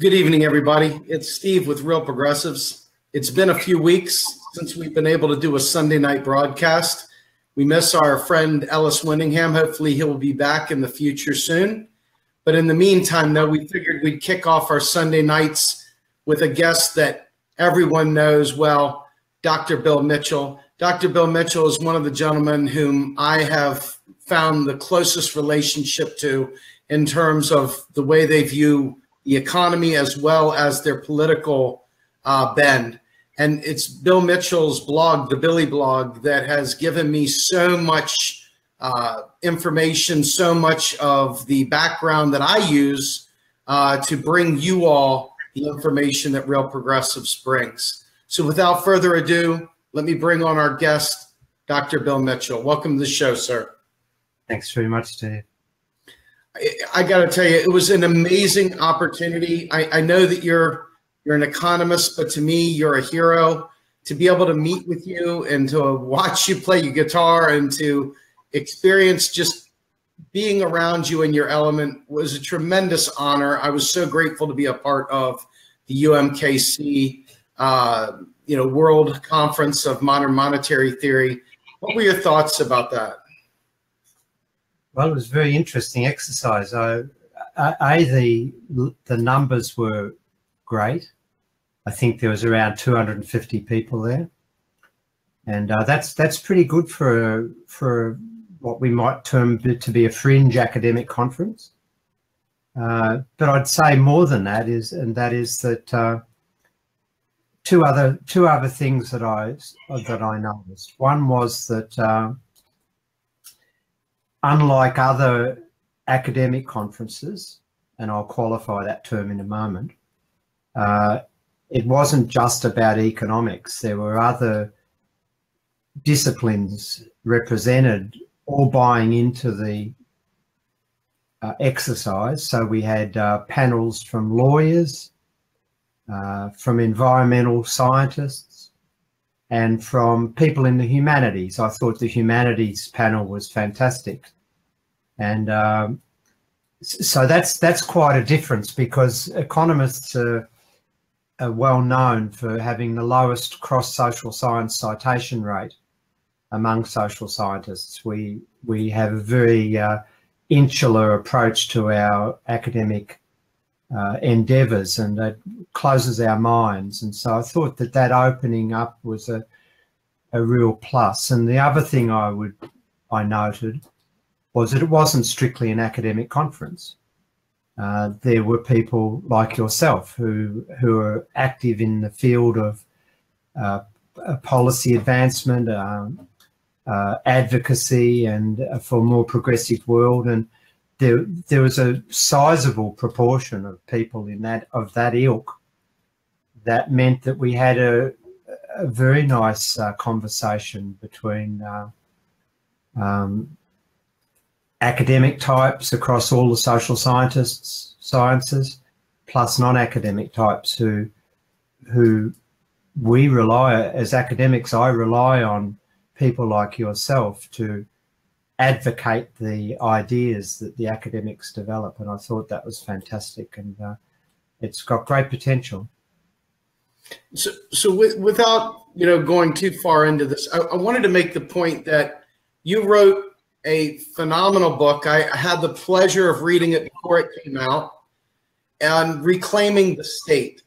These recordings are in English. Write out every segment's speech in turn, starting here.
Good evening, everybody. It's Steve with Real Progressives. It's been a few weeks since we've been able to do a Sunday night broadcast. We miss our friend Ellis Winningham. Hopefully he'll be back in the future soon. But in the meantime, though, we figured we'd kick off our Sunday nights with a guest that everyone knows well, Dr. Bill Mitchell. Dr. Bill Mitchell is one of the gentlemen whom I have found the closest relationship to in terms of the way they view the economy as well as their political bend. And it's Bill Mitchell's blog, the Billy blog, that has given me so much information, so much of the background that I use to bring you all the information that Real Progressives brings. So without further ado, let me bring on our guest, Dr. Bill Mitchell. Welcome to the show, sir. Thanks very much, Steve. I got to tell you, it was an amazing opportunity. I know that you're an economist, but to me, you're a hero. To be able to meet with you and to watch you play your guitar and to experience just being around you in your element was a tremendous honor. I was so grateful to be a part of the UMKC, World Conference of Modern Monetary Theory. What were your thoughts about that? Well, it was a very interesting exercise. The numbers were great. I think there was around 250 people there, and that's pretty good for what we might term to be a fringe academic conference. But I'd say more than that is that two other things that I noticed. One was that unlike other academic conferences, and I'll qualify that term in a moment, it wasn't just about economics. There were other disciplines represented, all buying into the exercise. So we had panels from lawyers, from environmental scientists, and from people in the humanities. I thought the humanities panel was fantastic. And so that's quite a difference, because economists are well known for having the lowest cross-social science citation rate among social scientists. We have a very insular approach to our academic endeavours, and that closes our minds. And so I thought that opening up was a real plus. And the other thing I noted was that it wasn't strictly an academic conference. There were people like yourself who are active in the field of policy advancement, advocacy, and for a more progressive world. And there was a sizable proportion of people of that ilk. That meant that we had a very nice conversation between academic types across all the social sciences, plus non-academic types who we rely, as academics, I rely on people like yourself to advocate the ideas that the academics develop. And I thought that was fantastic, and it's got great potential. So without going too far into this, I wanted to make the point that you wrote a phenomenal book. I had the pleasure of reading it before it came out, and Reclaiming the State.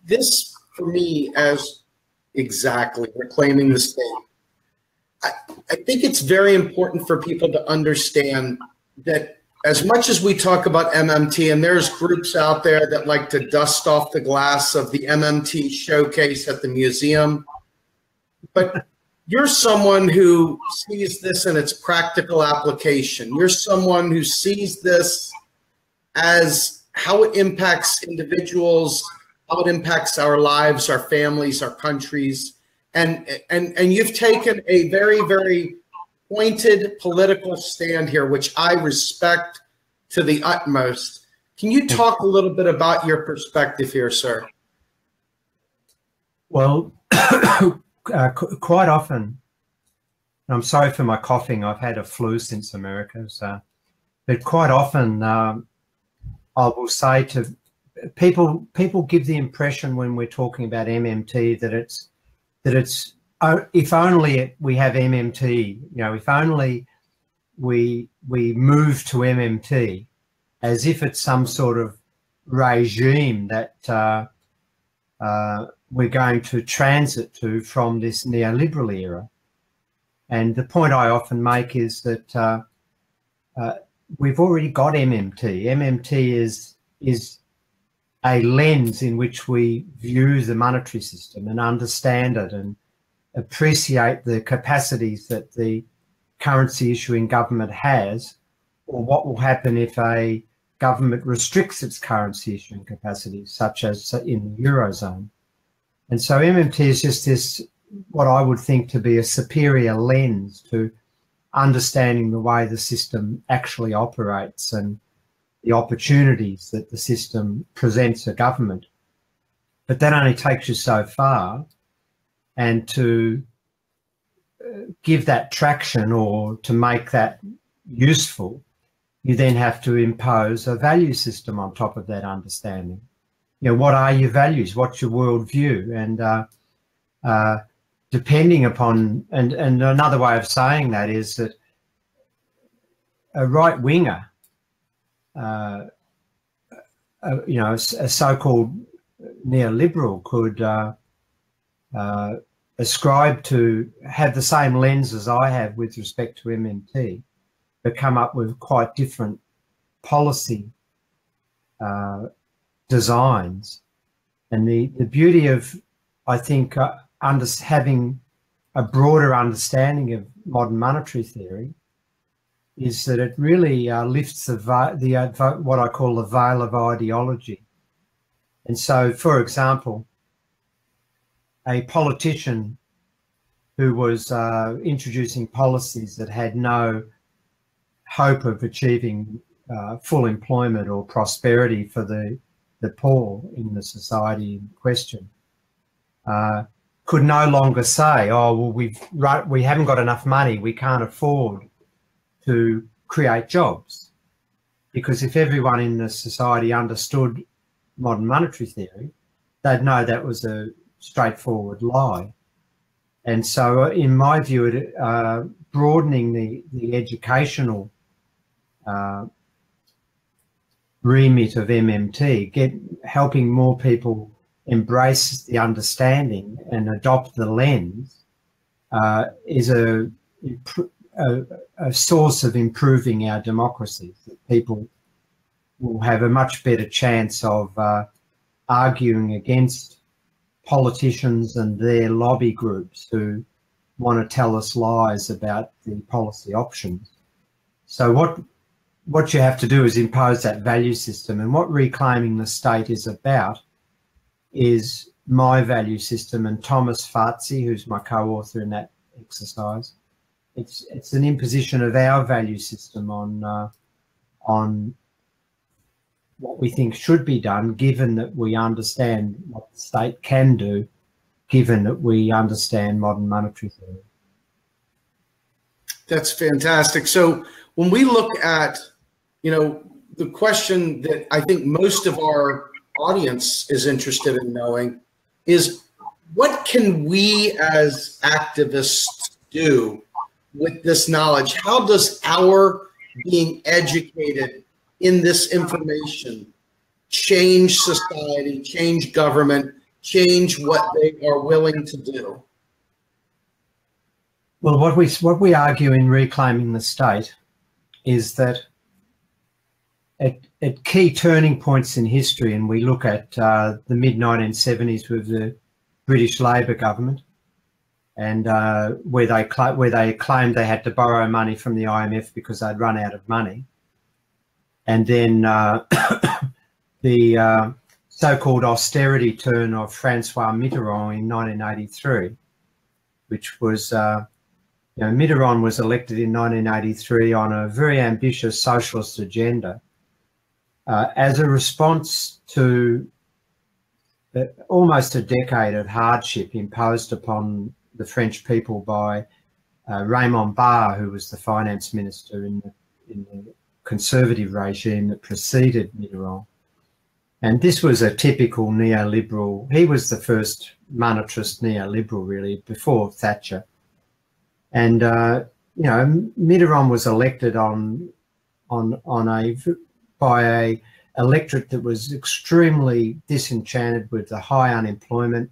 This, for me, as exactly Reclaiming the State. I think it's very important for people to understand that as much as we talk about MMT, and there's groups out there that like to dust off the glass of the MMT showcase at the museum, but you're someone who sees this in its practical application. You're someone who sees this as how it impacts individuals, how it impacts our lives, our families, our countries. And you've taken a very, very pointed political stand here, which I respect to the utmost. Can you talk a little bit about your perspective here, sir? Well, quite often, I'm sorry for my coughing, I've had a flu since America, but quite often I will say to people give the impression when we're talking about MMT that it's if only we have MMT, if only we move to MMT, as if it's some sort of regime that we're going to transit to from this neoliberal era. And the point I often make is that we've already got MMT. MMT is a lens in which we view the monetary system and understand it and appreciate the capacities that the currency issuing government has, or what will happen if a government restricts its currency issuing capacities, such as in the Eurozone. And so MMT is just this, what I would think to be a superior lens to understanding the way the system actually operates and the opportunities that the system presents a government. But that only takes you so far, and to give that traction or to make that useful, you then have to impose a value system on top of that understanding. What are your values? What's your worldview? And depending upon, and another way of saying that is that a right winger, a so-called neoliberal could ascribe to, have the same lens as I have with respect to MMT, but come up with quite different policy designs. And the beauty of, I think, having a broader understanding of modern monetary theory is that it really lifts what I call the veil of ideology. And so, for example, a politician who was introducing policies that had no hope of achieving full employment or prosperity for the poor in the society in question could no longer say, oh, well, we haven't got enough money, we can't afford to create jobs. Because if everyone in the society understood modern monetary theory, they'd know that was a straightforward lie. And so in my view, broadening the educational remit of MMT, helping more people embrace the understanding and adopt the lens is a source of improving our democracies. That people will have a much better chance of arguing against politicians and their lobby groups who want to tell us lies about the policy options. So what you have to do is impose that value system. And what Reclaiming the State is about is my value system, and Thomas Farzi, who's my co-author in that exercise, it's an imposition of our value system on what we think should be done, given that we understand what the state can do, given that we understand modern monetary theory. That's fantastic. So when we look at, the question that I think most of our audience is interested in knowing is, what can we as activists do with this knowledge? How does our being educated in this information change society, change government, change what they are willing to do? Well, what we argue in Reclaiming the State is that at key turning points in history, and we look at the mid-1970s with the British Labor government, and where they claimed they had to borrow money from the IMF because they'd run out of money. And then the so-called austerity turn of Francois Mitterrand in 1983, which was, Mitterrand was elected in 1983 on a very ambitious socialist agenda as a response to almost a decade of hardship imposed upon the French people by Raymond Barre, who was the finance minister in the conservative regime that preceded Mitterrand. And this was a typical neoliberal. He was the first monetarist neoliberal, really, before Thatcher. And you know, Mitterrand was elected by a electorate that was extremely disenchanted with the high unemployment.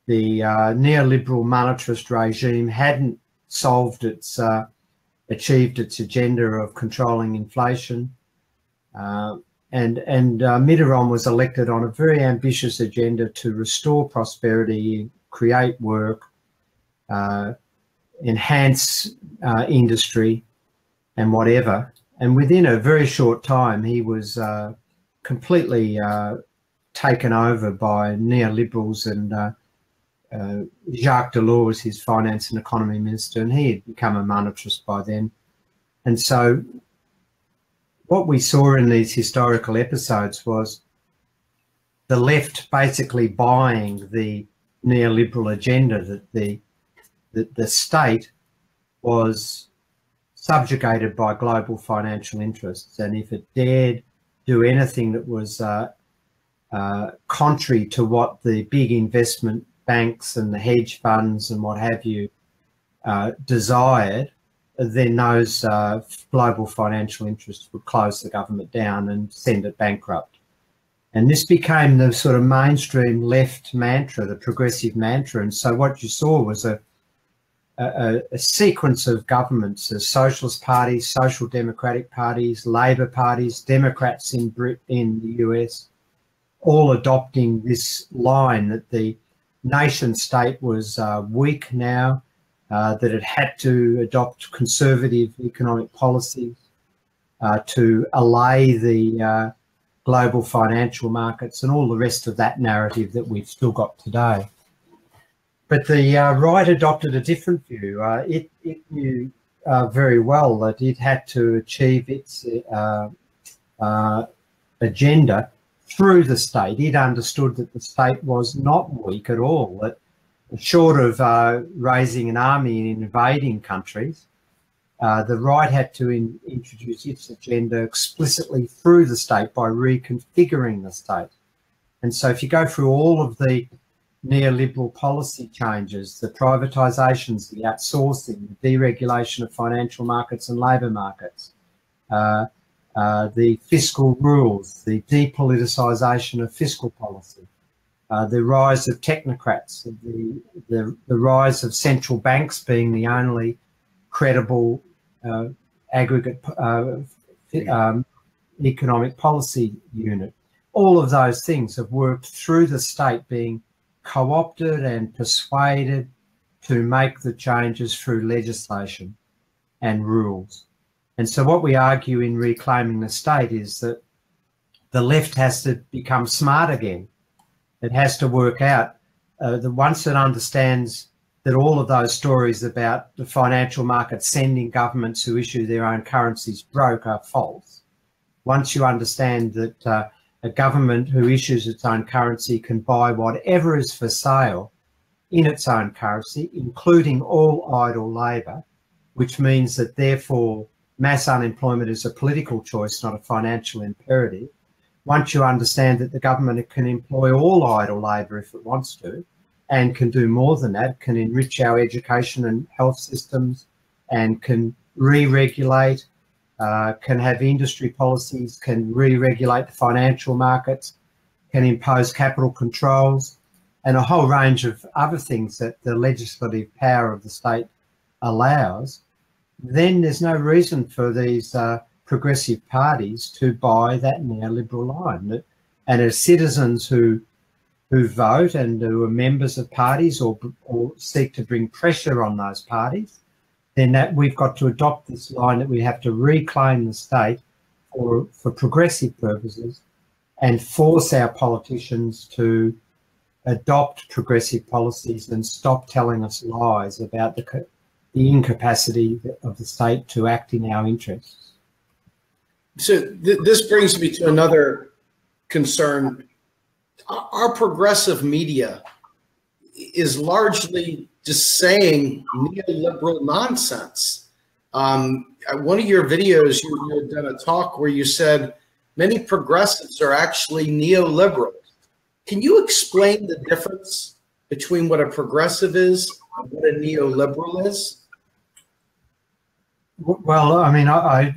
The neoliberal monetarist regime hadn't achieved its agenda of controlling inflation. And Mitterrand was elected on a very ambitious agenda to restore prosperity, create work, enhance industry and whatever. And within a very short time, he was completely taken over by neoliberals, and Jacques Delors was his finance and economy minister, and he had become a monetarist by then. And so what we saw in these historical episodes was the left basically buying the neoliberal agenda that the state was subjugated by global financial interests, and if it dared do anything that was contrary to what the big investment banks and the hedge funds and what have you desired, then those global financial interests would close the government down and send it bankrupt. And this became the sort of mainstream left mantra, the progressive mantra. And so what you saw was a sequence of governments, socialist parties, social democratic parties, Labour parties, Democrats in the US, all adopting this line that the nation state was weak now, that it had to adopt conservative economic policies to allay the global financial markets and all the rest of that narrative that we've still got today. But the right adopted a different view. It knew very well that it had to achieve its agenda through the state. It understood that the state was not weak at all, that short of raising an army and invading countries, the right had to introduce its agenda explicitly through the state by reconfiguring the state. And so if you go through all of the neoliberal policy changes, the privatisations, the outsourcing, the deregulation of financial markets and labour markets, the fiscal rules, the depoliticisation of fiscal policy, the rise of technocrats, the rise of central banks being the only credible aggregate economic policy unit. All of those things have worked through the state being co-opted and persuaded to make the changes through legislation and rules. And so what we argue in Reclaiming the State is that the left has to become smart again. It has to work out that once it understands that all of those stories about the financial market sending governments who issue their own currencies broke are false. Once you understand that a government who issues its own currency can buy whatever is for sale in its own currency, including all idle labour, which means that therefore mass unemployment is a political choice, not a financial imperative. Once you understand that the government can employ all idle labour if it wants to, and can do more than that, can enrich our education and health systems, and can re-regulate, can have industry policies, can re-regulate the financial markets, can impose capital controls, and a whole range of other things that the legislative power of the state allows, then there's no reason for these progressive parties to buy that neoliberal line. And as citizens who vote and who are members of parties or seek to bring pressure on those parties, then that we've got to adopt this line that we have to reclaim the state for progressive purposes and force our politicians to adopt progressive policies and stop telling us lies about the incapacity of the state to act in our interests. So this brings me to another concern. Our progressive media is largely just saying neoliberal nonsense. One of your videos, you had done a talk where you said many progressives are actually neoliberals. Can you explain the difference between what a progressive is and what a neoliberal is? Well, I mean, I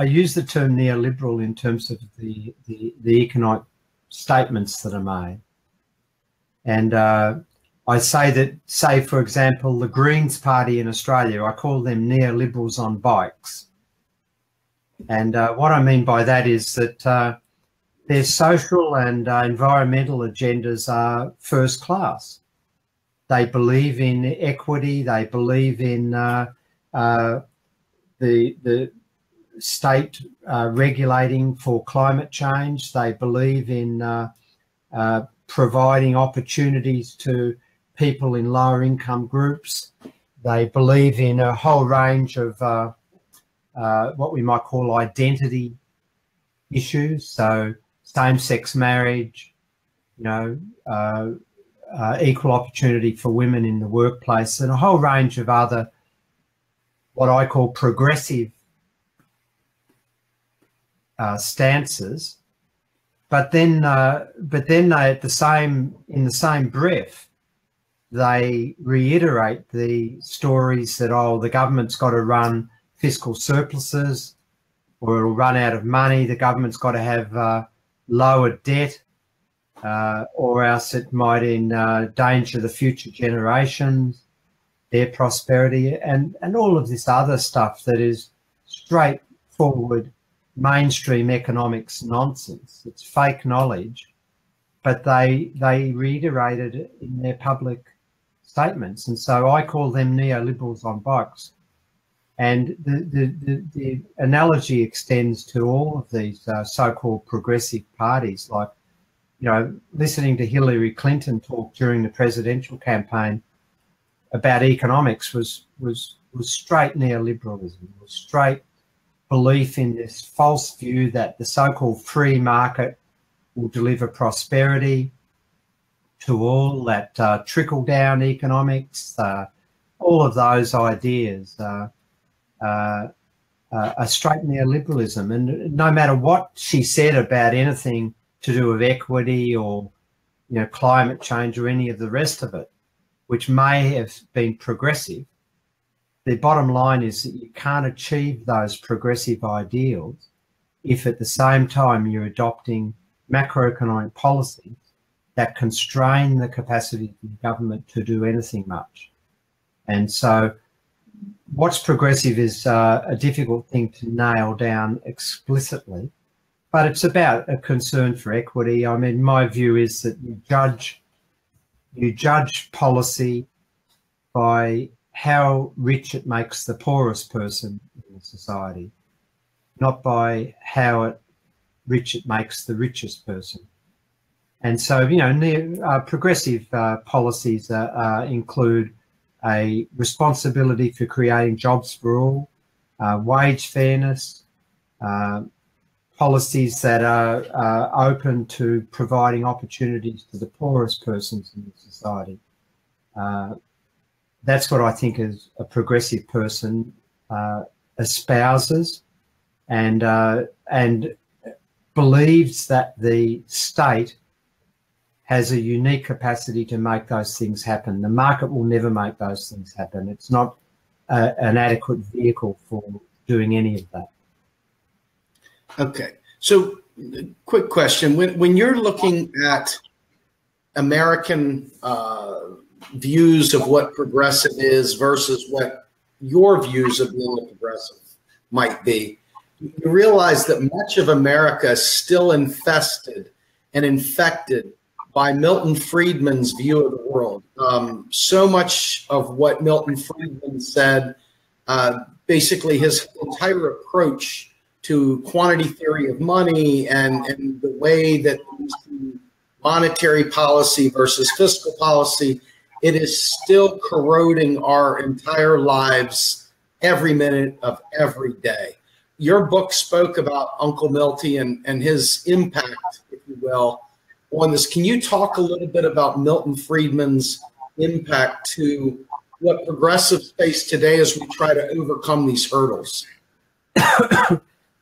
use the term neoliberal in terms of the economic statements that are made. And I say that, say, for example, the Greens Party in Australia, I call them neoliberals on bikes. And what I mean by that is that their social and environmental agendas are first class. They believe in equity. They believe in the state regulating for climate change. They believe in providing opportunities to people in lower income groups. They believe in a whole range of what we might call identity issues. So same-sex marriage, you know, equal opportunity for women in the workplace, and a whole range of other what I call progressive stances. But then they, in the same breath, they reiterate the stories that, oh, the government's got to run fiscal surpluses, or it'll run out of money. The government's got to have lower debt, or else it might endanger the future generations, their prosperity, and all of this other stuff that is straightforward mainstream economics nonsense. It's fake knowledge, but they reiterate it in their public statements. And so I call them neoliberals on bikes. And the analogy extends to all of these so-called progressive parties. Like, you know, listening to Hillary Clinton talk during the presidential campaign about economics was straight neoliberalism, was straight belief in this false view that the so-called free market will deliver prosperity to all, that trickle-down economics, all of those ideas are straight neoliberalism. And no matter what she said about anything to do with equity or, you know, climate change or any of the rest of it, which may have been progressive, the bottom line is that you can't achieve those progressive ideals if at the same time you're adopting macroeconomic policies that constrain the capacity of the government to do anything much. And so what's progressive is a difficult thing to nail down explicitly, but it's about a concern for equity. I mean, my view is that you judge policy by how rich it makes the poorest person in the society, not by how rich it makes the richest person. And so, you know, progressive policies include a responsibility for creating jobs for all, wage fairness, policies that are open to providing opportunities to the poorest persons in the society. That's what I think is a progressive person espouses, and believes that the state has a unique capacity to make those things happen. The market will never make those things happen. It's not an adequate vehicle for doing any of that. Okay, so quick question. When you're looking at American views of what progressive is versus what your views of being a progressive might be, you realize that much of America is still infested and infected by Milton Friedman's view of the world. So much of what Milton Friedman said, basically his entire approach to quantity theory of money and the way that monetary policy versus fiscal policy, it is still corroding our entire lives every minute of every day. Your book spoke about Uncle Milty and his impact, if you will, on this. Can you talk a little bit about Milton Friedman's impact to what progressives face today as we try to overcome these hurdles?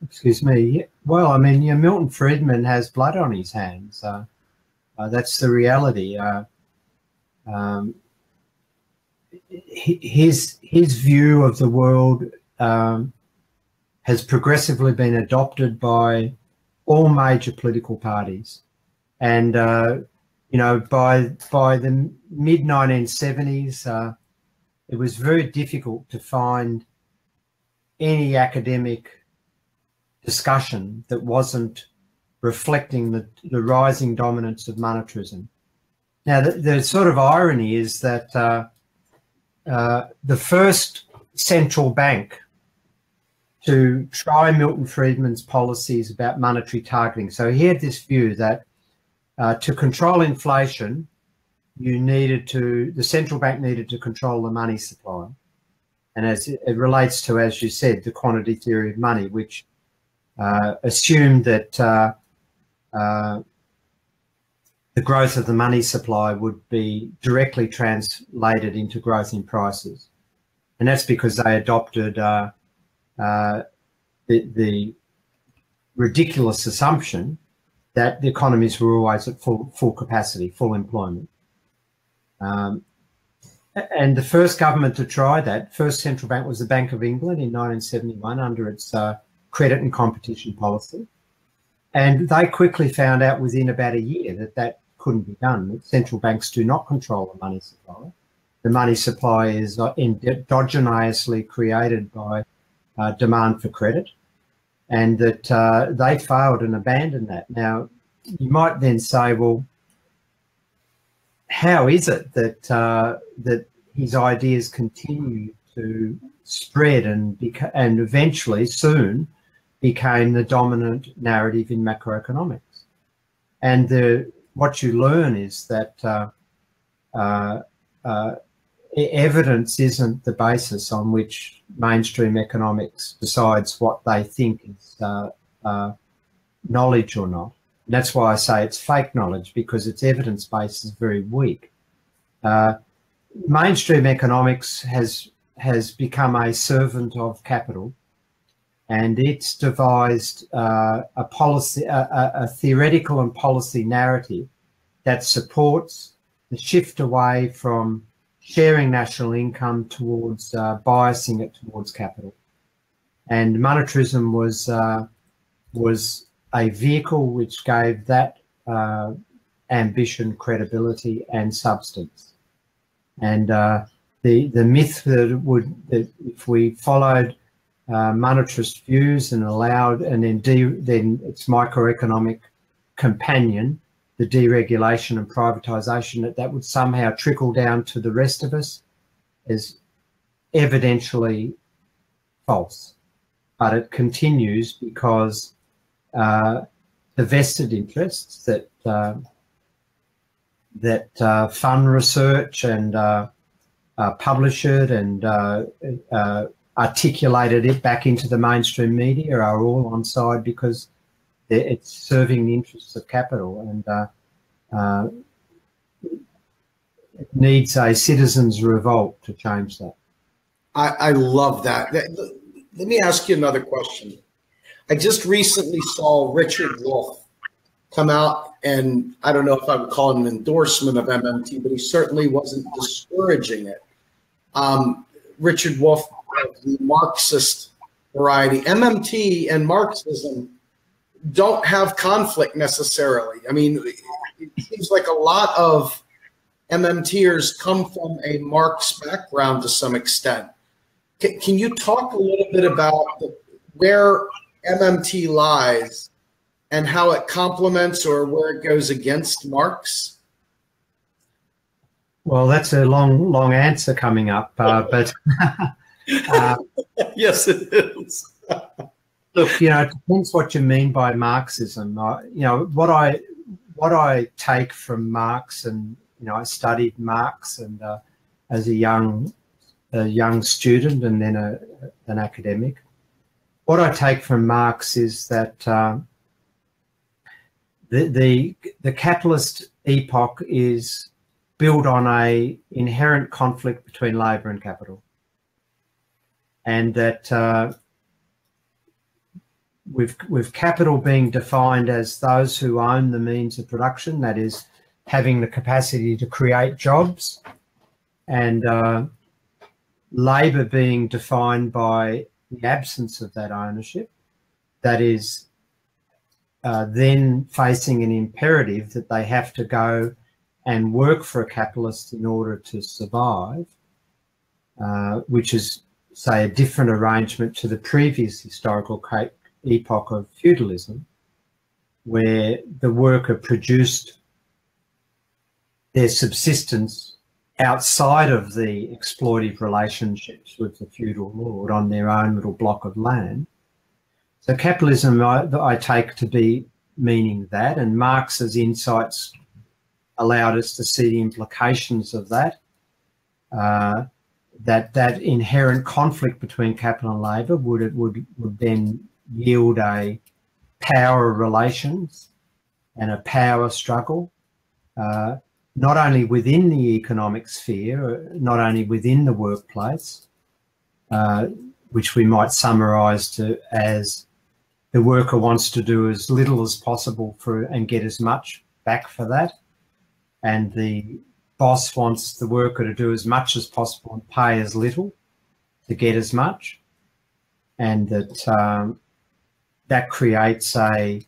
Excuse me. Well, I mean, Milton Friedman has blood on his hands. That's the reality. His view of the world has progressively been adopted by all major political parties, and by the mid-1970s, it was very difficult to find any academic discussion that wasn't reflecting the rising dominance of monetarism. Now, the sort of irony is that the first central bank to try Milton Friedman's policies about monetary targeting. So he had this view that to control inflation, the central bank needed to control the money supply. And as it relates to, as you said, the quantity theory of money, which assumed that the growth of the money supply would be directly translated into growth in prices. And that's because they adopted the ridiculous assumption that the economies were always at full capacity, full employment. And the first government to try that, first central bank, was the Bank of England in 1971 under its credit and competition policy. And they quickly found out within about a year that couldn't be done, that central banks do not control the money supply. The money supply is endogenously created by demand for credit, and that they failed and abandoned that. Now, you might then say, well, how is it that that his ideas continue to spread and eventually soon became the dominant narrative in macroeconomics? And what you learn is that evidence isn't the basis on which mainstream economics decides what they think is knowledge or not. And that's why I say it's fake knowledge, because its evidence base is very weak. Mainstream economics has become a servant of capital, and it's devised a theoretical and policy narrative that supports the shift away from sharing national income towards biasing it towards capital. And monetarism was a vehicle which gave that ambition credibility and substance. And the myth that if we followed monetarist views and allowed, and then its microeconomic companion, the deregulation and privatisation, that would somehow trickle down to the rest of us, is evidentially false. But it continues because the vested interests that fund research and publish it and articulated it back into the mainstream media are all on side because it's serving the interests of capital, and it needs a citizens' revolt to change that. I love that. Let me ask you another question. I just recently saw Richard Wolff come out, and I don't know if I would call it an endorsement of MMT, but he certainly wasn't discouraging it. Richard Wolff, the Marxist variety. MMT and Marxism don't have conflict necessarily. I mean, it seems like a lot of MMTers come from a Marx background to some extent. Can you talk a little bit about where MMT lies and how it complements or where it goes against Marx? Well, that's a long answer coming up, but yes, it is. Look, it depends what you mean by Marxism. What I take from Marx, and I studied Marx and as a young student and then an academic. What I take from Marx is that the capitalist epoch is built on a inherent conflict between labour and capital, and that with capital being defined as those who own the means of production, that is, having the capacity to create jobs, and labour being defined by the absence of that ownership, that is, then facing an imperative that they have to go and work for a capitalist in order to survive, which is, say, a different arrangement to the previous historical epoch of feudalism, where the worker produced their subsistence outside of the exploitive relationships with the feudal lord on their own little block of land. So capitalism I take to be meaning that, and Marx's insights allowed us to see the implications of that, that inherent conflict between capital and labour would then yield a power relations and a power struggle, not only within the economic sphere, not only within the workplace, which we might summarise as the worker wants to do as little as possible and get as much back for that, and the boss wants the worker to do as much as possible and pay as little to get as much, and that creates a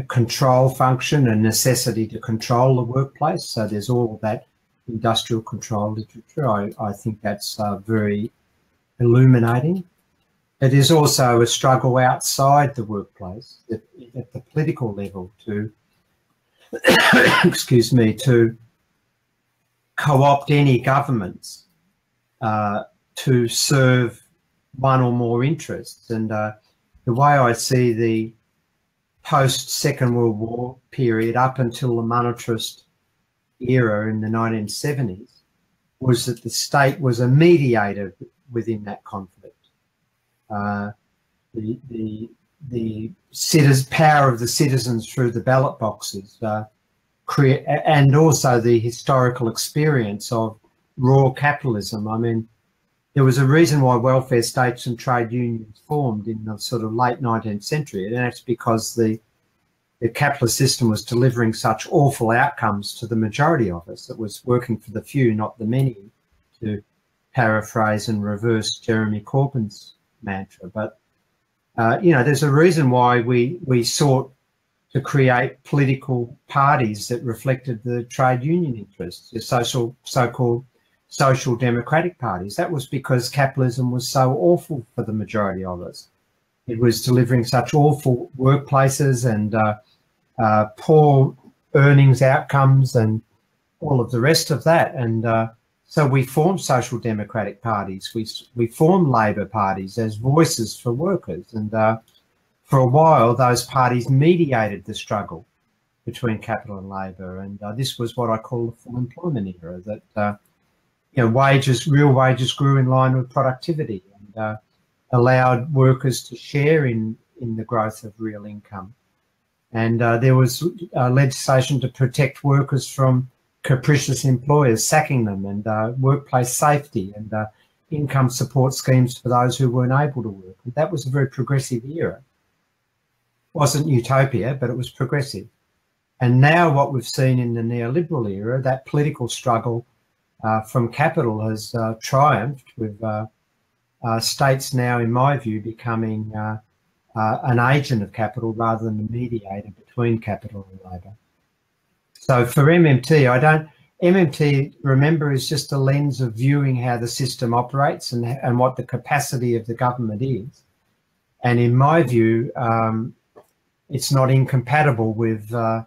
control function, a necessity to control the workplace. So there's all of that industrial control literature. I think that's very illuminating. It is also a struggle outside the workplace at the political level to, excuse me, to co-opt any governments to serve one or more interests. And the way I see the post-Second World War period up until the monetarist era in the 1970s was that the state was a mediator within that conflict. The power of the citizens through the ballot boxes, and also the historical experience of raw capitalism. I mean, there was a reason why welfare states and trade unions formed in the sort of late 19th century, and that's because the capitalist system was delivering such awful outcomes to the majority of us. It was working for the few, not the many, to paraphrase and reverse Jeremy Corbyn's mantra. But you know, there's a reason why we sought to create political parties that reflected the trade union interests, the so-called social democratic parties. That was because capitalism was so awful for the majority of us. It was delivering such awful workplaces and poor earnings outcomes and all of the rest of that. And so we formed social democratic parties. We formed labour parties as voices for workers. And for a while, those parties mediated the struggle between capital and labour. And this was what I call the full employment era, that you know, real wages grew in line with productivity and allowed workers to share in the growth of real income. And there was legislation to protect workers from capricious employers sacking them, and workplace safety, and income support schemes for those who weren't able to work. And that was a very progressive era. It wasn't utopia, but it was progressive. And now what we've seen in the neoliberal era, that political struggle from capital has triumphed, with states now, in my view, becoming an agent of capital rather than a mediator between capital and labour. So for MMT, MMT, remember, is just a lens of viewing how the system operates and what the capacity of the government is. And in my view, it's not incompatible with, you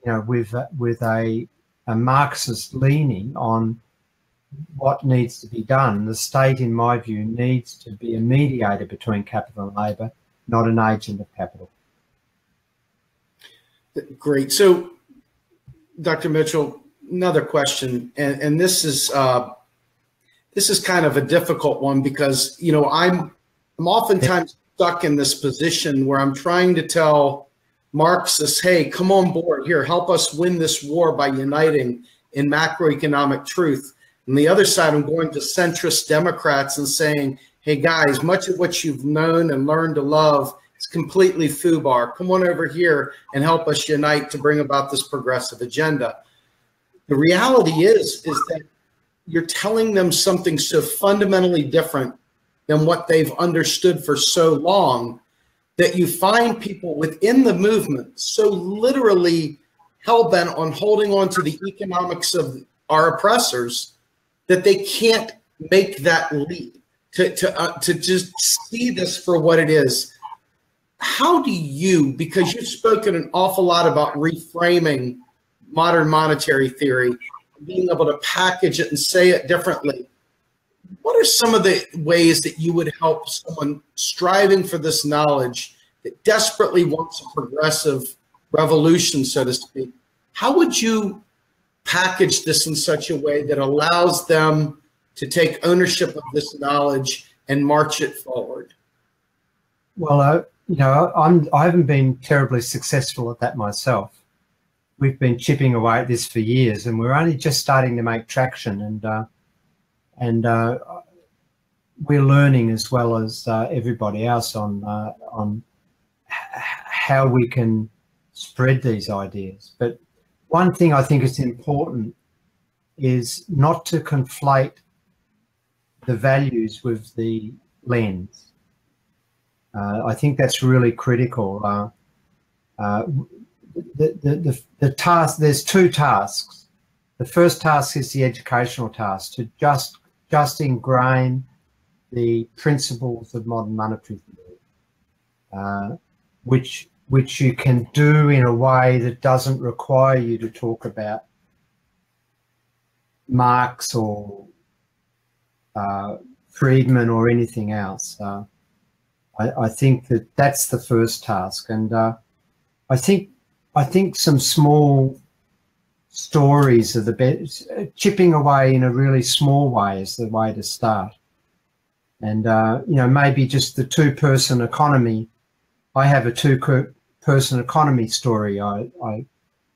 know, with a Marxist leaning on what needs to be done. The state, in my view, needs to be a mediator between capital and labour, not an agent of capital. Great. So, Dr. Mitchell, another question, and this is kind of a difficult one, because, you know, I'm oftentimes stuck in this position where I'm trying to tell Marxists, hey, come on board here, help us win this war by uniting in macroeconomic truth. On the other side, I'm going to centrist Democrats and saying, hey guys, much of what you've known and learned to love is completely FUBAR. Come on over here and help us unite to bring about this progressive agenda. The reality is that you're telling them something so fundamentally different than what they've understood for so long that you find people within the movement so literally hell-bent on holding on to the economics of our oppressors that they can't make that leap to just see this for what it is. How do you, because you've spoken an awful lot about reframing modern monetary theory, being able to package it and say it differently, what are some of the ways that you would help someone striving for this knowledge that desperately wants a progressive revolution, so to speak? How would you package this in such a way that allows them to take ownership of this knowledge and march it forward? Well, I haven't been terribly successful at that myself. We've been chipping away at this for years, and we're only just starting to make traction. And we're learning as well as everybody else on how we can spread these ideas. But one thing I think is important is not to conflate the values with the lens. I think that's really critical. The task, there's two tasks. The first task is the educational task, to just ingrain the principles of modern monetary theory, which you can do in a way that doesn't require you to talk about Marx or Friedman or anything else. I think that's the first task, and I think some small stories are the best. Chipping away in a really small way is the way to start. And maybe just the two-person economy. I have a two-person economy story.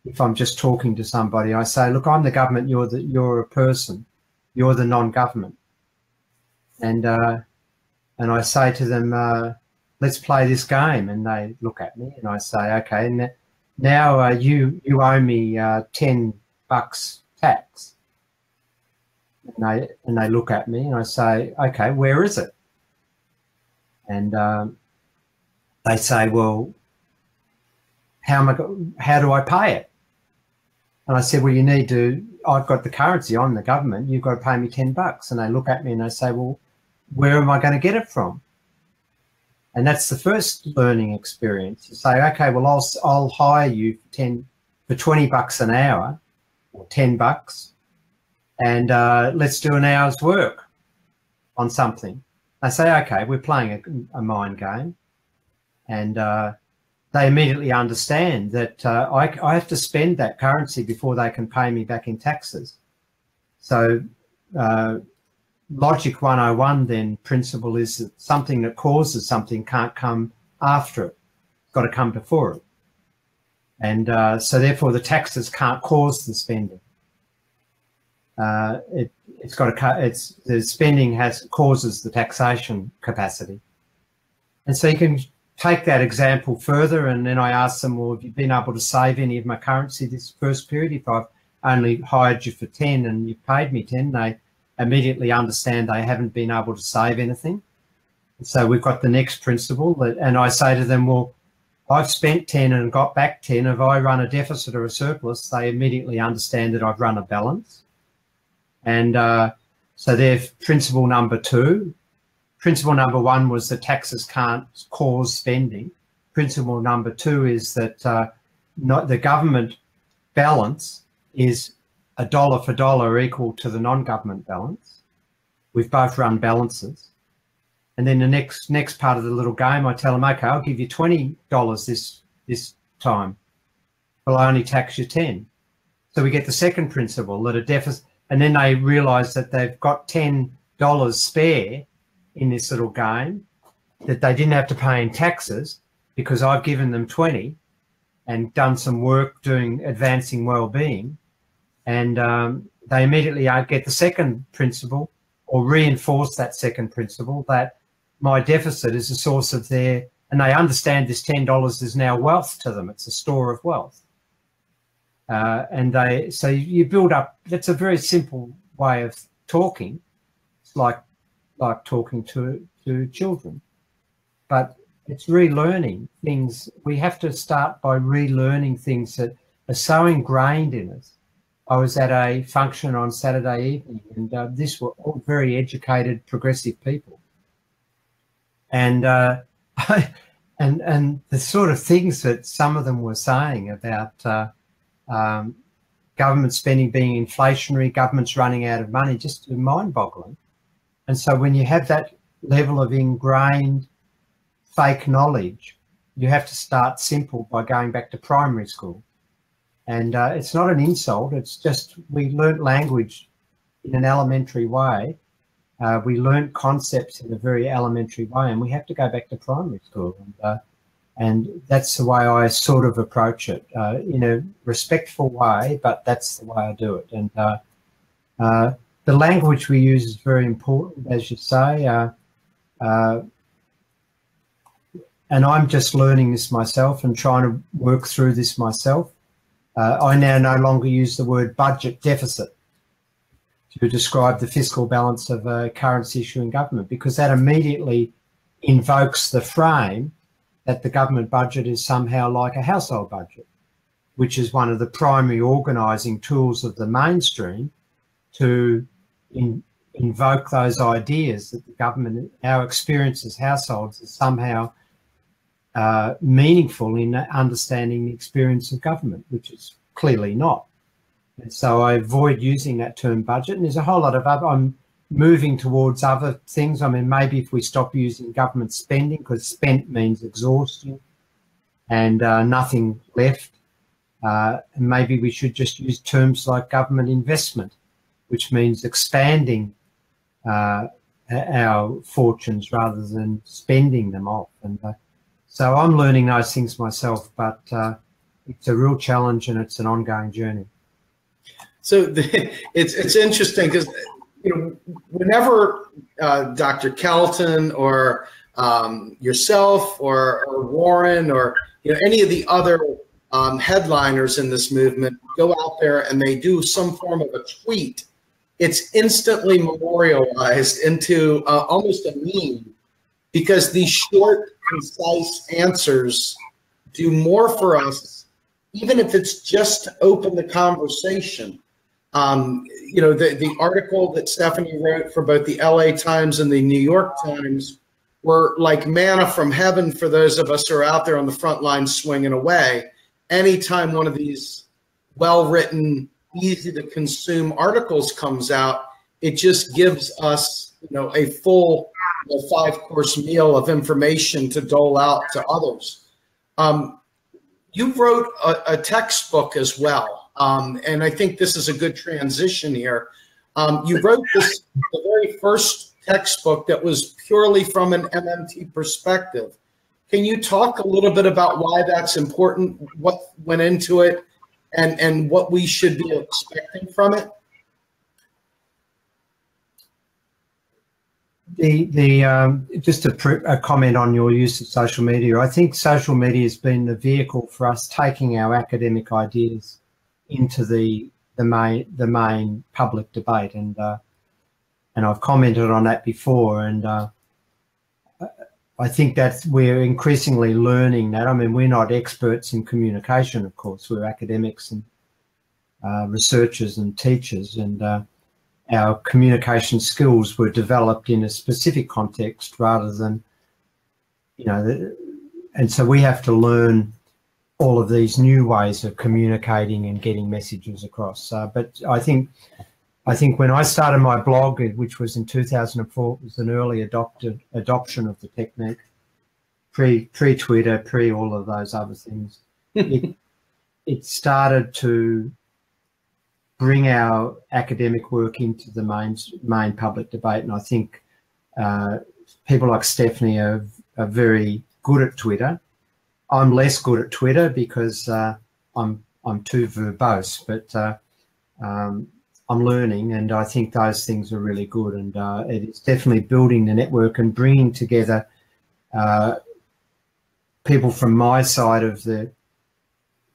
If I'm just talking to somebody, I say, look, I'm the government, you're a person, you're the non-government. And I say to them, let's play this game. And they look at me and I say, okay, now you owe me $10 tax. And they look at me and I say, okay, where is it? And they say, well, how do I pay it? And I said, well, I've got the currency, I'm the government, you've got to pay me $10. And they look at me and they say, well, where am I going to get it from? And that's the first learning experience. You say, okay, well, I'll hire you for $20 an hour or $10, and let's do an hour's work on something. They say, okay, we're playing a mind game. And they immediately understand that I have to spend that currency before they can pay me back in taxes. So Logic 101 then principle is that something that causes something can't come after it. It's got to come before it. And so therefore the taxes can't cause the spending. The spending causes the taxation capacity. And so you can take that example further, and then I ask them, well, have you been able to save any of my currency this first period? If I've only hired you for 10 and you've paid me 10, they immediately understand they haven't been able to save anything. So we've got the next principle, and I say to them, well, I've spent 10 and got back 10. If I run a deficit or a surplus, they immediately understand that I've run a balance. And so there's principle number 2. Principle number 1 was that taxes can't cause spending. Principle number 2 is that the government balance is a dollar for dollar equal to the non-government balance. We've both run balances. And then the next part of the little game, I tell them, okay, I'll give you $20 this time, but I only tax you 10. So we get the second principle, that a deficit, and then they realise that they've got $10 spare in this little game that they didn't have to pay in taxes because I've given them 20 and done some work advancing well-being. And they immediately get the second principle, or reinforce that second principle, that my deficit is a source of their, and they understand this $10 is now wealth to them. It's a store of wealth. So you build up, that's a very simple way of talking. It's like talking to children, but it's relearning things. We have to start by relearning things that are so ingrained in us. I was at a function on Saturday evening, and these were all very educated, progressive people. And and the sort of things that some of them were saying about government spending being inflationary, governments running out of money, just mind-boggling. And so when you have that level of ingrained fake knowledge, you have to start simple by going back to primary school. And it's not an insult, it's just we learnt language in an elementary way. We learnt concepts in a very elementary way, and we have to go back to primary school. And that's the way I sort of approach it, in a respectful way, but that's the way I do it. And the language we use is very important, as you say. And I'm just learning this myself and trying to work through this myself. I now no longer use the word budget deficit to describe the fiscal balance of a currency issuing government, because that immediately invokes the frame that the government budget is somehow like a household budget, which is one of the primary organising tools of the mainstream to invoke those ideas that the government, our experience as households, is somehow meaningful in understanding the experience of government, which is clearly not. And so I avoid using that term budget. And there's a whole lot of other, I'm moving towards other things. I mean, maybe if we stop using government spending, because spent means exhaustion and nothing left. And maybe we should just use terms like government investment, which means expanding our fortunes rather than spending them off. And so I'm learning those things myself, but it's a real challenge and it's an ongoing journey. So it's interesting because, you know, whenever Dr. Kelton or yourself or Warren or, you know, any of the other headliners in this movement go out there and they do some form of a tweet, it's instantly memorialized into almost a meme, because these short, concise answers do more for us, even if it's just to open the conversation. You know, the article that Stephanie wrote for both the LA Times and the New York Times were like manna from heaven for those of us who are out there on the front line swinging away. Anytime one of these well-written, easy to consume articles comes out, it just gives us, you know, a full 5-course meal of information to dole out to others. You wrote a textbook as well, and I think this is a good transition here. You wrote the very first textbook that was purely from an MMT perspective. Can you talk a little bit about why that's important, what went into it, and what we should be expecting from it? Just a comment on your use of social media. I think social media has been the vehicle for us taking our academic ideas into the main public debate, and I've commented on that before, and I think that we're increasingly learning that. I mean, we're not experts in communication, of course. We're academics and researchers and teachers, and our communication skills were developed in a specific context rather than, you know, and so we have to learn all of these new ways of communicating and getting messages across. But I think when I started my blog, which was in 2004, it was an early adoption of the technique, pre-Twitter, pre all of those other things. It started to bring our academic work into the main public debate, and I think people like Stephanie are very good at Twitter. I'm less good at Twitter because I'm too verbose, but I'm learning, and I think those things are really good. And it is definitely building the network and bringing together people from my side of the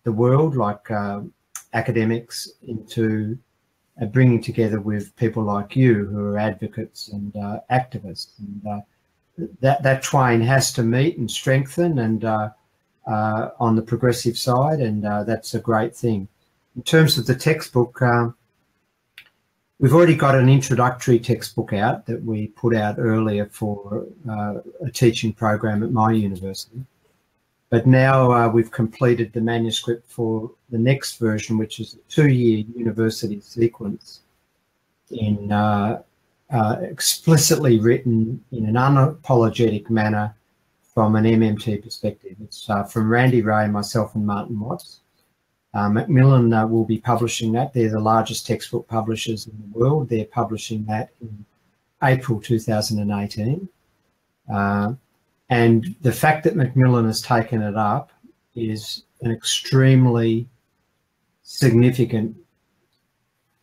world, like academics, into bringing together with people like you who are advocates and activists. And that twain has to meet and strengthen, and on the progressive side, and that's a great thing. In terms of the textbook, we've already got an introductory textbook out that we put out earlier for a teaching program at my university. But now we've completed the manuscript for the next version, which is a 2-year university sequence in explicitly written in an unapologetic manner from an MMT perspective. It's from Randy Ray, myself, and Martin Watts. Macmillan will be publishing that. They're the largest textbook publishers in the world. They're publishing that in April 2018. And the fact that Macmillan has taken it up is an extremely significant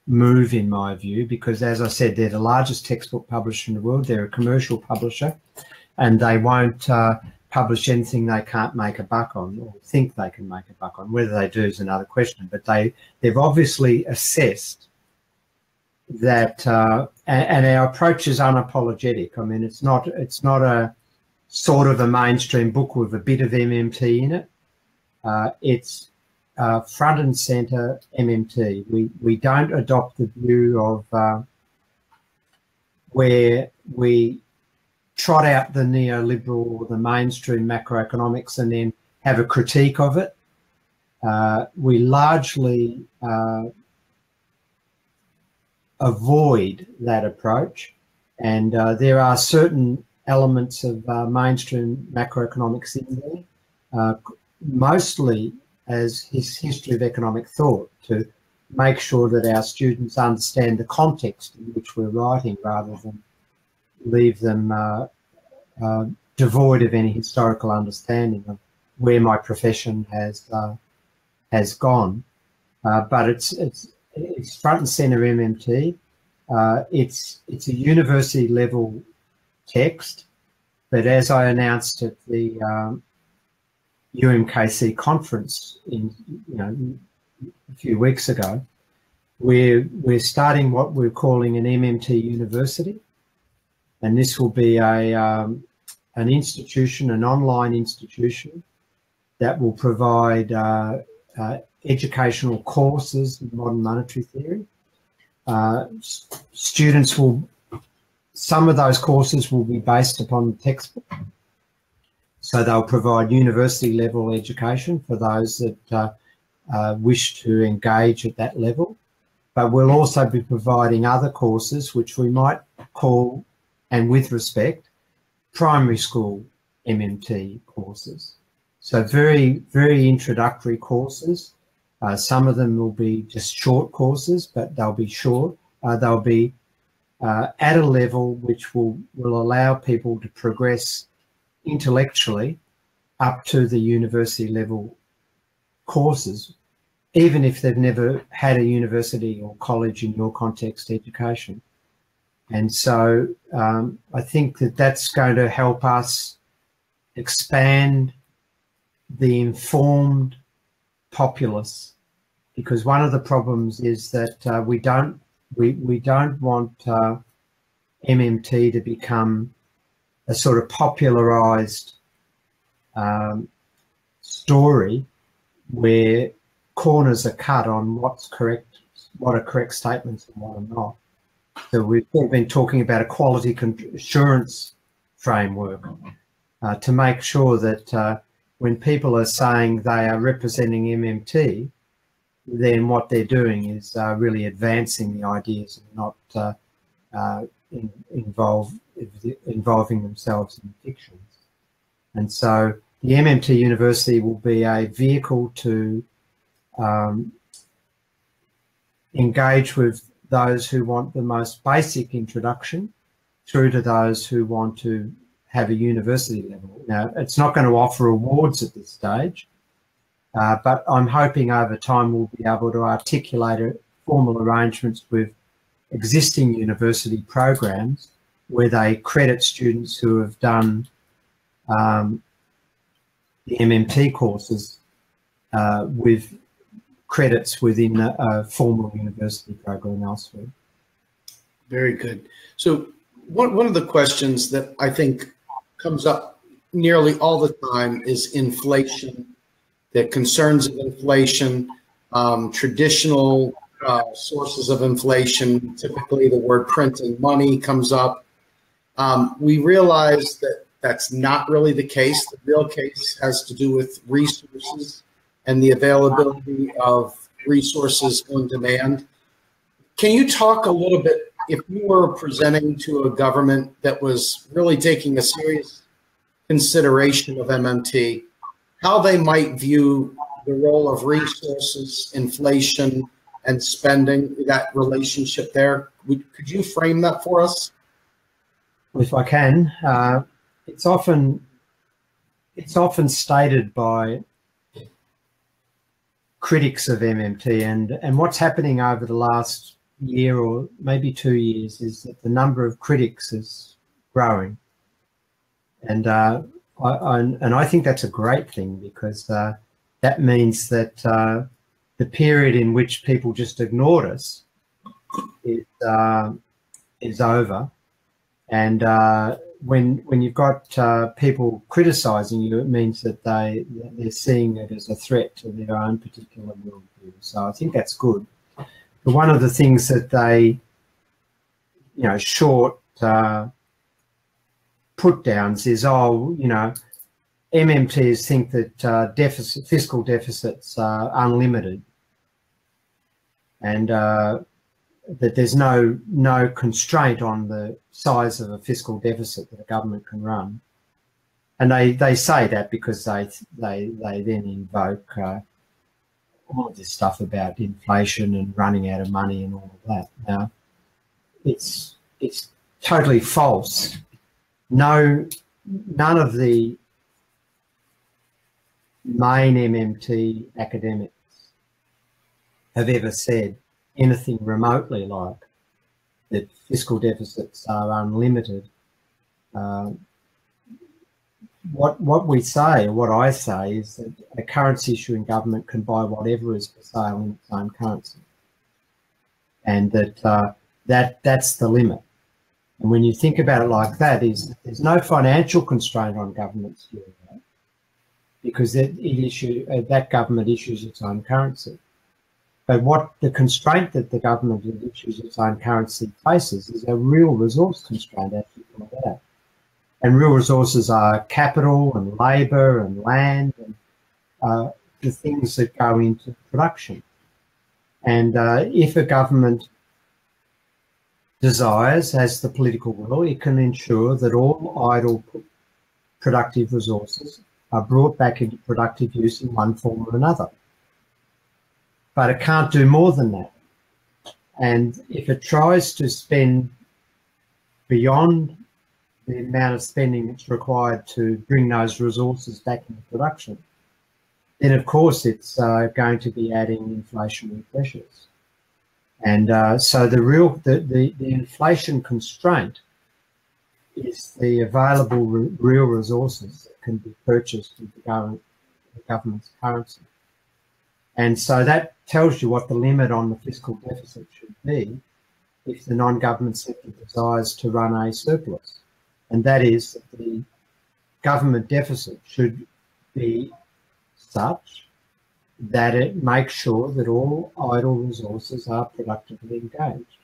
move in my view, because, as I said, they're the largest textbook publisher in the world. They're a commercial publisher, and they won't publish anything they can't make a buck on, or think they can make a buck on. Whether they do is another question, but they've obviously assessed that, and our approach is unapologetic. I mean, it's not a sort of a mainstream book with a bit of MMT in it. It's front and centre MMT. We don't adopt the view of where we trot out the neoliberal or the mainstream macroeconomics and then have a critique of it. We largely avoid that approach, and there are certain elements of mainstream macroeconomics in there, mostly as his history of economic thought, to make sure that our students understand the context in which we're writing, rather than leave them devoid of any historical understanding of where my profession has gone. But it's front and centre MMT. It's a university level text, but as I announced at the UMKC conference a few weeks ago, we're starting what we're calling an MMT university, and this will be an institution, an online institution that will provide educational courses in modern monetary theory. Some of those courses will be based upon the textbook, so they'll provide university level education for those that wish to engage at that level. But we'll also be providing other courses which we might call, and with respect, primary school MMT courses. So very, very introductory courses. Some of them will be just short courses, but they'll be short. They'll be at a level which will allow people to progress intellectually up to the university level courses, even if they've never had a university or college in your context education. And so I think that that's going to help us expand the informed populace, because one of the problems is that we don't want MMT to become a sort of popularized story where corners are cut on what's correct, what are correct statements and what are not. So we've been talking about a quality assurance framework to make sure that when people are saying they are representing MMT, then what they're doing is really advancing the ideas and not involving themselves in fictions. And so the MMT University will be a vehicle to engage with those who want the most basic introduction through to those who want to have a university level. Now, it's not going to offer awards at this stage, but I'm hoping over time we'll be able to articulate formal arrangements with existing university programs where they credit students who have done the MMT courses with credits within a formal university program elsewhere. Very good. So one of the questions that I think comes up nearly all the time is inflation, the concerns of inflation, traditional sources of inflation. Typically the word printing money comes up. We realize that that's not really the case. The real case has to do with resources and the availability of resources on demand. Can you talk a little bit, if you were presenting to a government that was really taking a serious consideration of MMT, how they might view the role of resources, inflation, and spending, that relationship there? Could you frame that for us? If I can, it's often stated by critics of MMT, and what's happening over the last year or maybe 2 years is that the number of critics is growing, and I think that's a great thing, because that means that the period in which people just ignored us is over. And when you've got people criticising you, it means that they're seeing it as a threat to their own particular worldview. So I think that's good. But one of the things that they, short put downs is, MMTs think that fiscal deficits are unlimited, and that there's no constraint on the size of a fiscal deficit that a government can run. And they say that because they then invoke all of this stuff about inflation and running out of money and all of that. Now, it's totally false. None of the main MMT academics have ever said anything remotely like that fiscal deficits are unlimited. What we say, or what I say, is that a currency issuing government can buy whatever is for sale in its own currency, and that's the limit. And when you think about it like that, there's no financial constraint on governments doing that, because that government issues its own currency. But what the constraint that the government that issues its own currency faces is a real resource constraint, as you pointed out. And real resources are capital and labour and land and the things that go into production. And if a government desires, has the political will, it can ensure that all idle productive resources are brought back into productive use in one form or another. But it can't do more than that. And if it tries to spend beyond the amount of spending that's required to bring those resources back into production, then of course it's going to be adding inflationary pressures. And so the inflation constraint is the available real resources that can be purchased with the government's currency. And so that tells you what the limit on the fiscal deficit should be if the non-government sector desires to run a surplus. And that is that the government deficit should be such that it makes sure that all idle resources are productively engaged.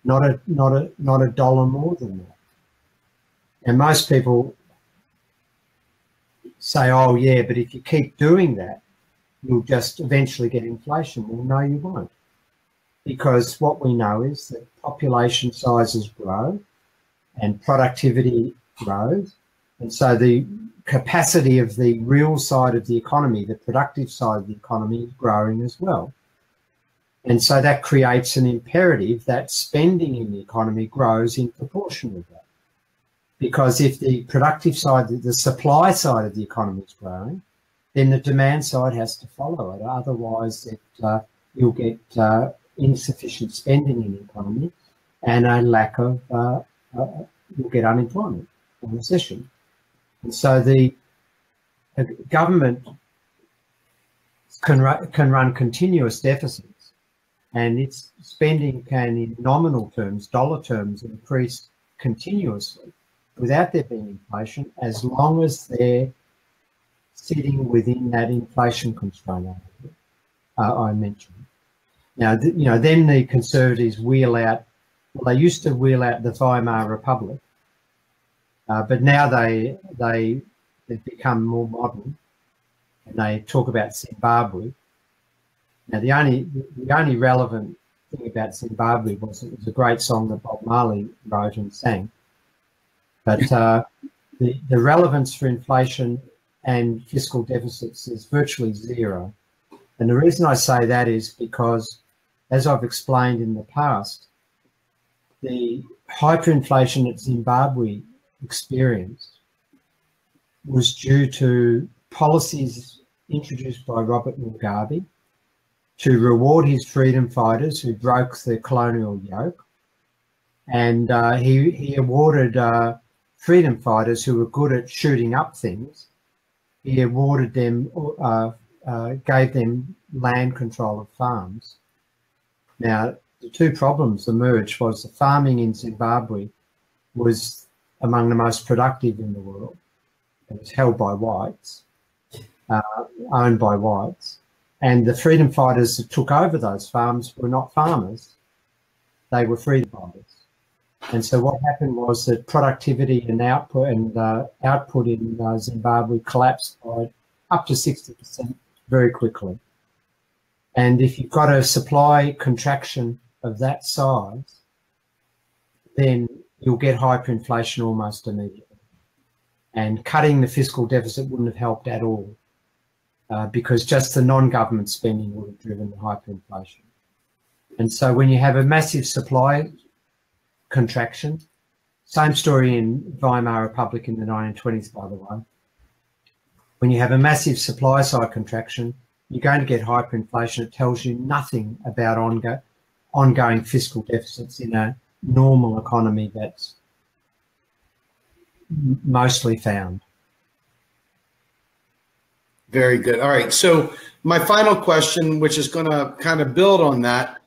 Not a dollar more than that. And most people say, oh yeah, but if you keep doing that, you'll just eventually get inflation. Well, no, you won't. Because what we know is that population sizes grow and productivity grows. And so the capacity of the real side of the economy, the productive side of the economy, is growing as well. And so that creates an imperative that spending in the economy grows in proportion with that. Because if the productive side, the supply side of the economy is growing, then the demand side has to follow it. Otherwise, you'll get insufficient spending in the economy, and a lack of, you'll get unemployment and recession. And so the government can run continuous deficits, and its spending can, in nominal terms, dollar terms, increase continuously without there being inflation, as long as they're sitting within that inflation constraint I mentioned. Now, then the Conservatives wheel out, well, they used to wheel out the Weimar Republic, but now they've become more modern, and they talk about Zimbabwe. Now, the only relevant thing about Zimbabwe was it was a great song that Bob Marley wrote and sang. But the relevance for inflation and fiscal deficits is virtually zero. And the reason I say that is because, as I've explained in the past, the hyperinflation that Zimbabwe experienced was due to policies introduced by Robert Mugabe to reward his freedom fighters who broke the colonial yoke. And he awarded freedom fighters who were good at shooting up things, he awarded them, gave them land control of farms. Now, the two problems emerged was the farming in Zimbabwe was among the most productive in the world. It was held by whites, owned by whites. And the freedom fighters that took over those farms were not farmers, they were freedom fighters. And so what happened was that productivity and output in Zimbabwe collapsed by up to 60% very quickly. And if you've got a supply contraction of that size, then you'll get hyperinflation almost immediately. And cutting the fiscal deficit wouldn't have helped at all, because just the non-government spending would have driven the hyperinflation. And so when you have a massive supply contraction, same story in Weimar Republic in the 1920s, by the way. When you have a massive supply side contraction, you're going to get hyperinflation. It tells you nothing about ongoing fiscal deficits in a normal economy that's mostly found. Very good. All right. So my final question, which is going to kind of build on that,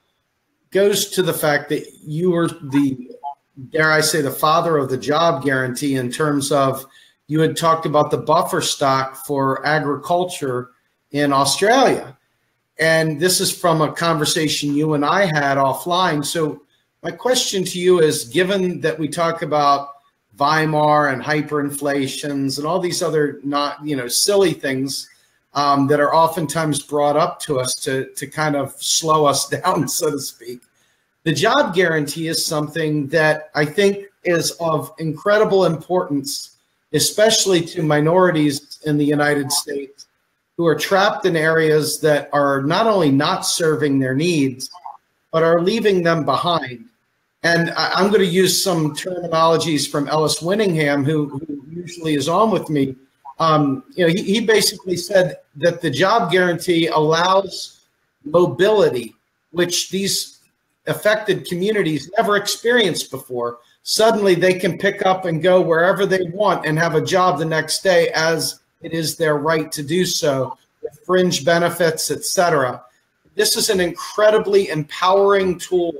goes to the fact that you were the, dare I say, the father of the job guarantee, in terms of you had talked about the buffer stock for agriculture in Australia. And this is from a conversation you and I had offline. So my question to you is, given that we talk about Weimar and hyperinflations and all these other silly things that are oftentimes brought up to us to kind of slow us down, so to speak. The job guarantee is something that I think is of incredible importance, especially to minorities in the United States who are trapped in areas that are not only not serving their needs, but are leaving them behind. And I'm going to use some terminologies from Ellis Winningham, who usually is on with me. He basically said that the job guarantee allows mobility, which these affected communities never experienced before. Suddenly they can pick up and go wherever they want and have a job the next day, as it is their right to do so, with fringe benefits, etc. This is an incredibly empowering tool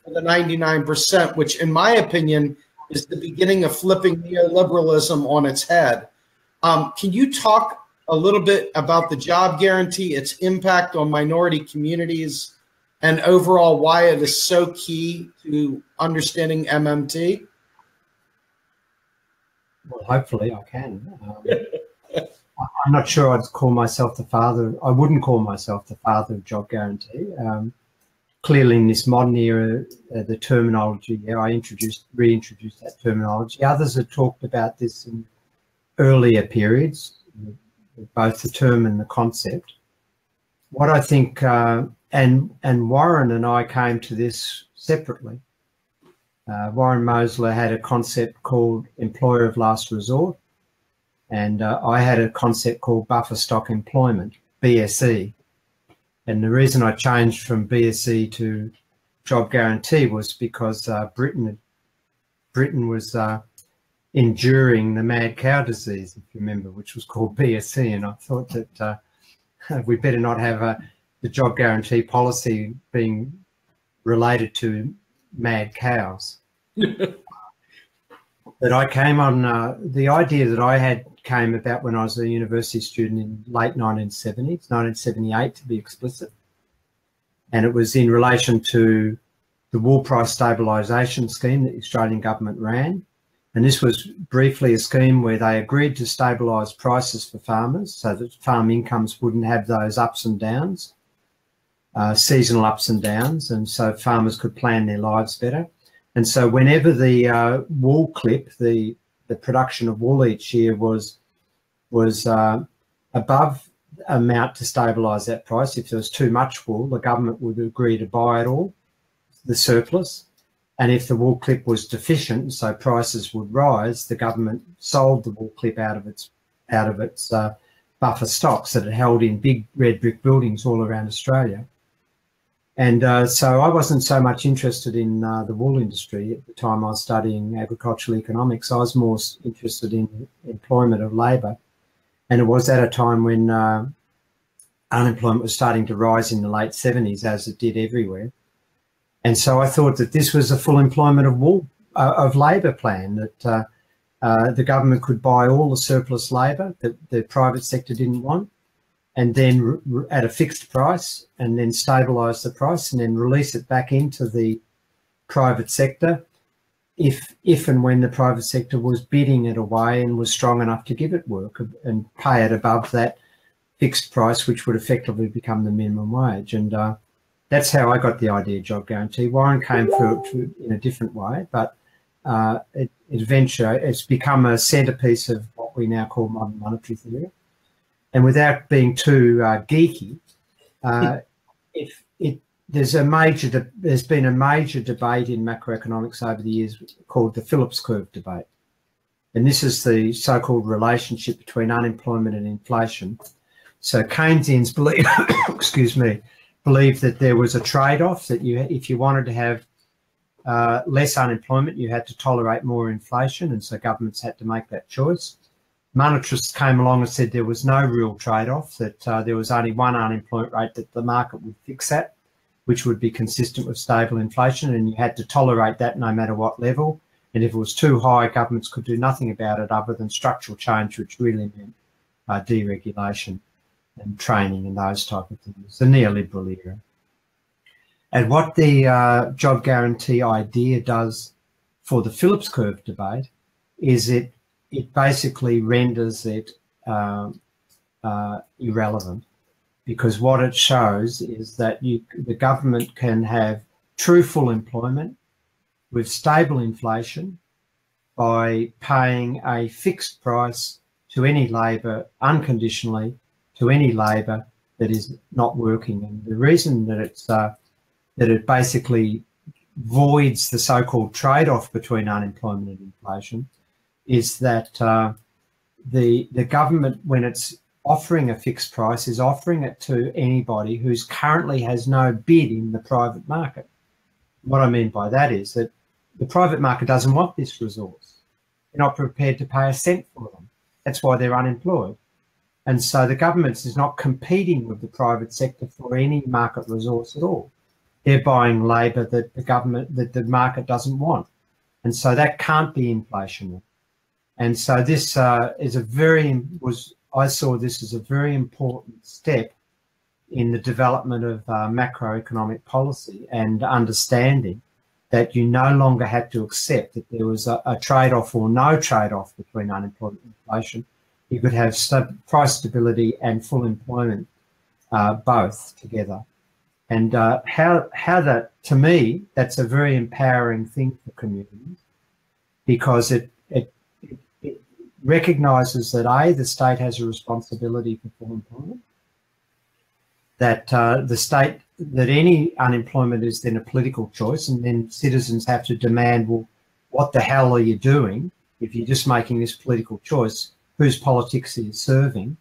for the 99%, which in my opinion is the beginning of flipping neoliberalism on its head. Can you talk a little bit about the job guarantee, its impact on minority communities, and overall why it is so key to understanding MMT? Well, hopefully I can. I'm not sure I'd call myself the father. I wouldn't call myself the father of job guarantee. Clearly in this modern era, the terminology, I reintroduced that terminology. Others have talked about this in earlier periods, both the term and the concept. What I think, and Warren and I came to this separately. Warren Mosler had a concept called employer of last resort, and I had a concept called buffer stock employment, BSE. And the reason I changed from BSE to job guarantee was because Britain was enduring the mad cow disease, if you remember, which was called BSE, and I thought that we better not have the job guarantee policy being related to mad cows. But I came on, the idea that I had came about when I was a university student in late 1970s, 1978 to be explicit. And it was in relation to the wool price stabilisation scheme that the Australian government ran. And this was briefly a scheme where they agreed to stabilise prices for farmers so that farm incomes wouldn't have those ups and downs, seasonal ups and downs, and so farmers could plan their lives better. And so whenever the wool clip, the production of wool each year was above amount to stabilise that price, if there was too much wool, the government would agree to buy it all, the surplus. And if the wool clip was deficient, so prices would rise, the government sold the wool clip out of its buffer stocks that it held in big red brick buildings all around Australia. And so I wasn't so much interested in the wool industry at the time I was studying agricultural economics. I was more interested in employment of labour. And it was at a time when unemployment was starting to rise in the late 70s, as it did everywhere. And so I thought that this was a full employment of wool, of labour plan, that the government could buy all the surplus labour that the private sector didn't want, and then at a fixed price, and then stabilise the price, and then release it back into the private sector if and when the private sector was bidding it away and was strong enough to give it work and pay it above that fixed price, which would effectively become the minimum wage. And that's how I got the idea of job guarantee. Warren came through it in a different way, but it's become a centrepiece of what we now call modern monetary theory. And without being too geeky, there's been a major debate in macroeconomics over the years called the Phillips curve debate. And this is the so-called relationship between unemployment and inflation. So Keynesians believe, believed that there was a trade-off, that if you wanted to have less unemployment, you had to tolerate more inflation, and so governments had to make that choice. Monetarists came along and said there was no real trade-off, that there was only one unemployment rate that the market would fix at, which would be consistent with stable inflation, and you had to tolerate that no matter what level. And if it was too high, governments could do nothing about it other than structural change, which really meant deregulation and training and those type of things, the neoliberal era. And what the job guarantee idea does for the Phillips curve debate is it basically renders it irrelevant, because what it shows is that the government can have true full employment with stable inflation by paying a fixed price to any labour unconditionally, to any labour that is not working. And the reason that it basically voids the so-called trade-off between unemployment and inflation is that the government, when it's offering a fixed price, is offering it to anybody who's currently has no bid in the private market. What I mean by that is that the private market doesn't want this resource. They're not prepared to pay a cent for them. That's why they're unemployed. And so the government is not competing with the private sector for any market resource at all. They're buying labour that the market doesn't want. And so that can't be inflationary. And so this I saw this as a very important step in the development of macroeconomic policy and understanding that you no longer had to accept that there was a trade-off or no trade-off between unemployment and inflation. You could have price stability and full employment both together. And how that, to me, that's a very empowering thing for communities, because it recognises that the state has a responsibility for full employment, that that any unemployment is then a political choice, and then citizens have to demand, well, what the hell are you doing if you're just making this political choice? Whose politics are you serving?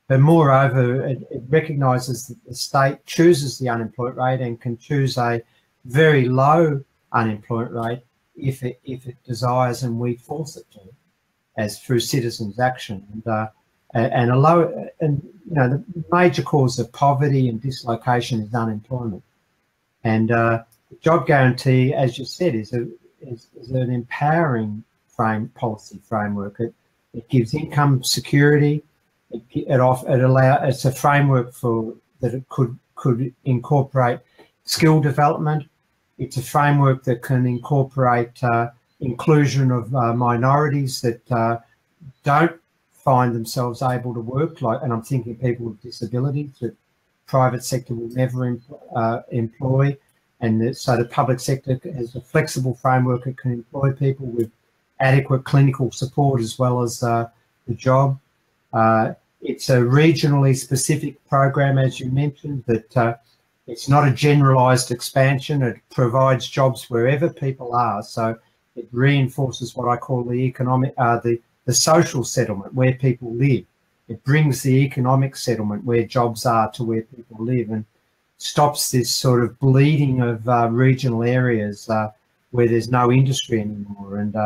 But moreover, it recognises that the state chooses the unemployment rate and can choose a very low unemployment rate if it desires, and we force it to, as through citizens' action. And a low, and you know, the major cause of poverty and dislocation is unemployment. And the job guarantee, as you said, is an empowering policy framework. It gives income security. It's a framework that it could incorporate skill development. It's a framework that can incorporate inclusion of minorities that don't find themselves able to work, and I'm thinking people with disabilities that private sector will never employ, and so the public sector has a flexible framework that can employ people with adequate clinical support as well as the job. It's a regionally specific program, as you mentioned, that it's not a generalised expansion. It provides jobs wherever people are, so it reinforces what I call the economic, the social settlement where people live. It brings the economic settlement where jobs are to where people live, and stops this sort of bleeding of regional areas where there's no industry anymore. And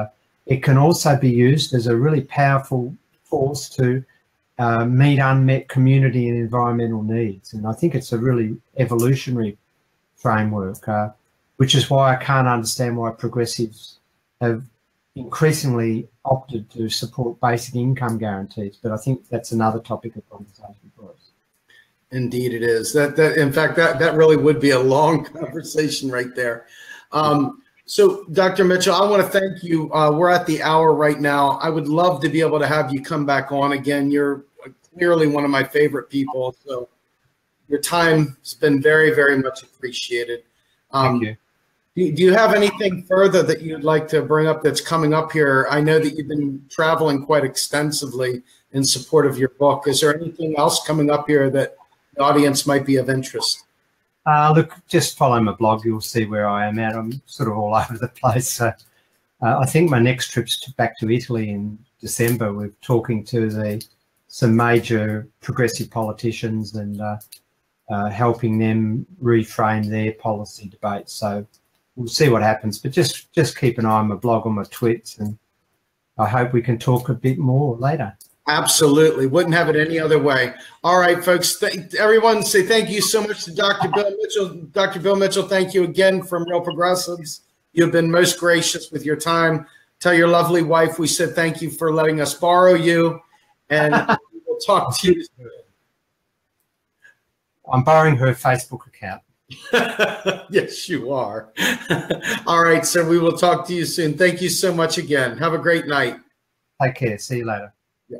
it can also be used as a really powerful force to meet unmet community and environmental needs. And I think it's a really evolutionary framework, which is why I can't understand why progressives have increasingly opted to support basic income guarantees. But I think that's another topic of conversation for us. Indeed it is. In fact, that really would be a long conversation right there. So, Dr. Mitchell, I want to thank you. We're at the hour right now. I would love to be able to have you come back on again. You're clearly one of my favorite people. So your time's been very, very much appreciated. Thank you. Do you have anything further that you'd like to bring up that's coming up here? I know that you've been traveling quite extensively in support of your book. Is there anything else coming up here that the audience might be of interest? Look, just follow my blog. You'll see where I am at. I'm sort of all over the place. So I think my next trip's back to Italy in December. We're talking to some major progressive politicians and helping them reframe their policy debates. So we'll see what happens. But just keep an eye on my blog, on my tweets, and I hope we can talk a bit more later. Absolutely. Wouldn't have it any other way. All right, folks. Everyone say thank you so much to Dr. Bill Mitchell. Dr. Bill Mitchell, thank you again from Real Progressives. You've been most gracious with your time. Tell your lovely wife we said thank you for letting us borrow you, and we'll talk to you soon. I'm borrowing her Facebook account. Yes, you are. All right, so we will talk to you soon. Thank you so much again. Have a great night. Take care. See you later. Yeah.